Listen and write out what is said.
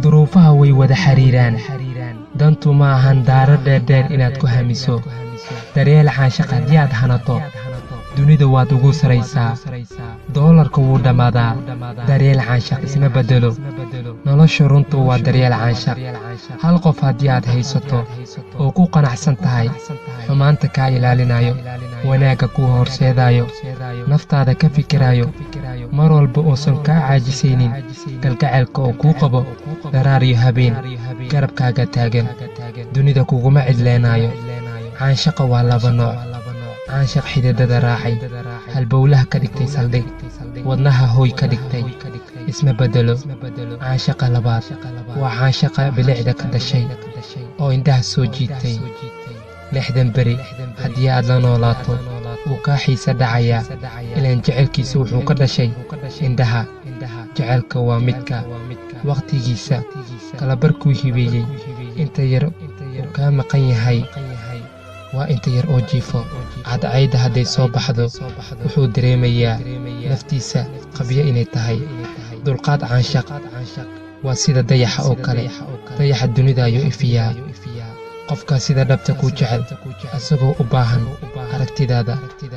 duruufaha way wada xiriiraan dantu ma ahan daaro dheerdheer inaad ku hamiso daryeel caashaq haddii aad hanato dunida waad ugu saraysaa doolarka wuu dhammaadaa daryeel caashaq isma bedelo nolosha runtu waa daryeel caashaq hal qof haddii aad haysato oo ku qanacsan tahay xumaanta kaa ilaalinayo wanaagga kuu horseedayo naftaada ka fikirayo mar walba uusan kaa caajisaynin galgaceelka oo kuu qabo daraar iyo habeen garabkaaga taagan dunida kuguma cidleenayo caashaqa waa laba nooc caashaq xididada raacay halbowlaha ka dhigtay saldhig wadnaha hooy ka dhigtay isma bedelo caashaqa labaad waa caashaqa bilicda ka dhashay oo indhaha soo jiitay 6 beri haddii aad la noolaato wuu kaa xiisa dhacayaa ilaan jecelkiisa wuxuu ka dhashay indhaha jecelka waa midka wakhtigiisa kalabarkuu hibeeyey inta yar uu kaa maqan yahay waa inta yar oo jiifo cadcayda hadday soo baxdo wuxuu dareemayaa naftiisa qabyo inay tahay dulqaad caanshaq waa sida dayaxa oo kale dayaxa dunida ayuu ifiyaa qofka sida dhabta ku jecel asagoo u baahan aragtidaada